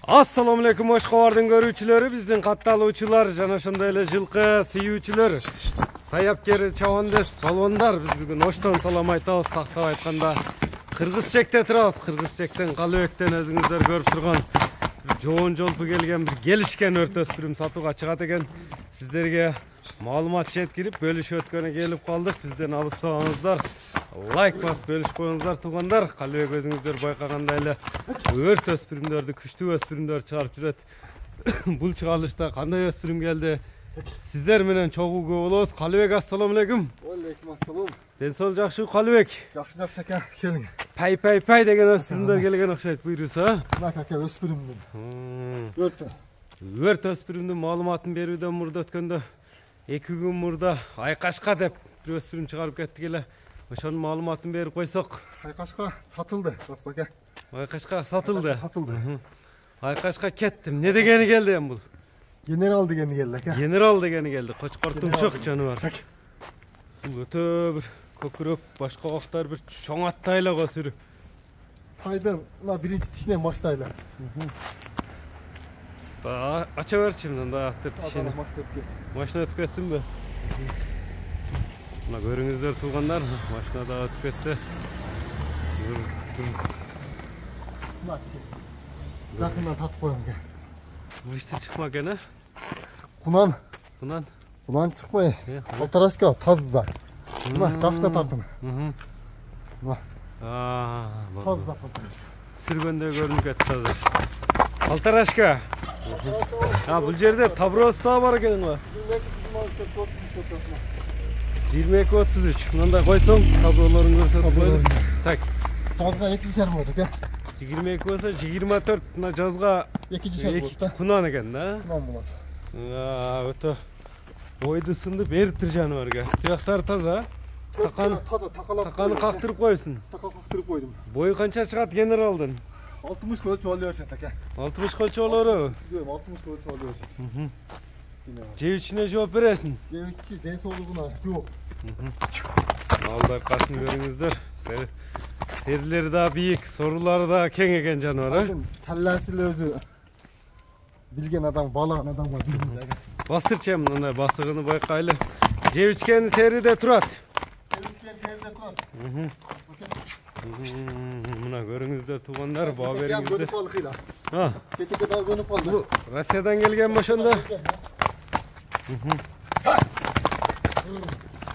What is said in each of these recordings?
Assalamu alaikum Oşqobardын көрүүчүлөрү, биздин катталуучулар жана ошондой эле жылкы сүйүүчүлөр, саяпкер чабандеш балбондар, биз бүгүн Оштон салам айтабыз. Тактап айтканда Кыргыз чекте турабыз. Кыргыз чектен Калыбектен өзүңүздөр көрүп турган жоон жолпу келген бир келишкен өртөспүрүм сатууга чыгат экен. Сиздерге маалымат жеткирип, бөлүшүп өткөнү келип калдык. Бизден алыстабаңыздар. Лайк басып бөлүшүп коюңуздар туугандар. Калыбек өзүңүздөр байкагандай эле өрт өспүрүмдөрдү, күчтүү өспүрүмдөр чыгарып жүрөт. Бул чыгарылышта кандай өспүрүм келди? Сиздер менен чогуу болобуз. Калыбек, ассаламу алейкум. Алейкум ассалам. Ден соол жакшы Калыбек? Жакшы экен, келиң. Пай деген өспүрүмдөр келген окшойт, буйруса. Мына ака өспүрүмдүн. Өрт өспүрүмдүн маалыматын берүүдөн мурда өткөндө 2 күн мурда Айкашка деп бир өспүрүм чыгарып кеттик эле. Ошонун маалыматын берип койсок. Айкашка сатылды, ака. Айкашка сатылды. Айкашка кеттим. Не дегени келди эми бул? Генерал дегени келди, ака. Генерал дегени келди. Кочкортун шок жаныбар. Бул өтө бир көкүрөк, башка октор бир чоң аттайлы көсүрү. Тайдын мына биринчи тишинен баштайлы. Ача берчи мында тишини. Машина өтүп кетсинби? Мына көрүңүздөр туугандар, машинада өтүп кетти. Жакындан татып коем экен. Бул ишти чыкма экен, а? Кунан чыкпай. Алтарашка таза. Мына жакта тартым. Мына. Таза. Сүргөндө көрүнүп кетти азыр. Алтарашка. Бул жерде таброз да бар экен го. 22-33. Мындай койсоң, таблолорун көрсөтүп коелу. Так. Жазга 2,5 болот экен. 22 болсо 24, мына жазга 2,5 болот да. Кунан экен да. Кунан болот. Өтө ойду сынды бериптир жаныбарга. Тияктары таза. Таканы кактырып койсун. Така кактырып койдум. Бою канча чыгат генералдын? 60 көлчү алып берсет экен. 60 көлчү болору? 60 көлчү алып берсет. Жебичине жооп бересиң. Жебичи ден соолугуна жооп. Алдар кашын көрүңүздөр. Терилери да бийик, сорулары да кең экен жаныбар. Талласын өзү билген адам, балаган адамга билген. Бастырчы мындай басыгыны байкайлы. Жебичкен териде турат. Мына көрүңүздөр туугандар, баа бериңиздер. Кетеге да көнүп калды. Россиядан келген ошондо.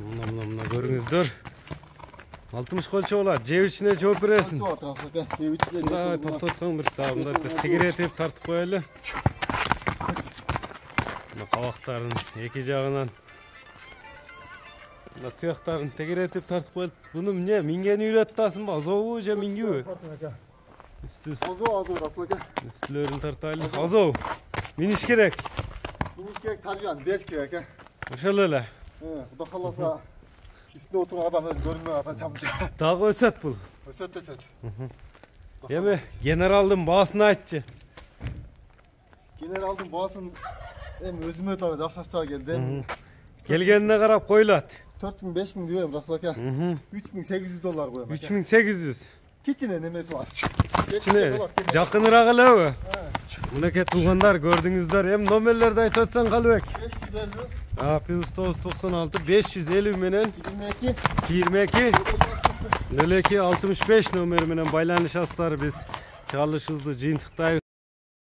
Мына көрүңүздөр. 60 көлчө болот. Жебичине жооп бересиң. Токтотсоң бир таамда тегеретип тартып коелу. Мына кабактарын эки жагынан мына туяктарын тегеретип тартып коелу. Буну эмне минген үйрөтүп атасыңбы? Азобу же мингүүбү? Азоо расылга. Үстүлөрүн тартайлы. Азоо. Миниш керек. Тарбиян бериш керек экен. Ошол эле. Кудай кааласа üstünde oturan adam görünmüyor adam çamcı. Дагы өсөт бул. Өсөт. Эми генералдын баасын айтчы. Генералдын баасын эми өзүмө да жакшырча келди. Келгенине карап коюлат. 4000-5000 дебем Расул ака. $3800 коем. 3800. Кичине немеси бар. Кичине жакыныраак элеби? Мынакей туугандар көрдүңүздөр. Эми номерлерди айтып атсаң Калыбек. 596 550 менен 22 02 65 номери менен байланышасыздар. Биз чыгарылышыбызды жыйынтыктайбыз.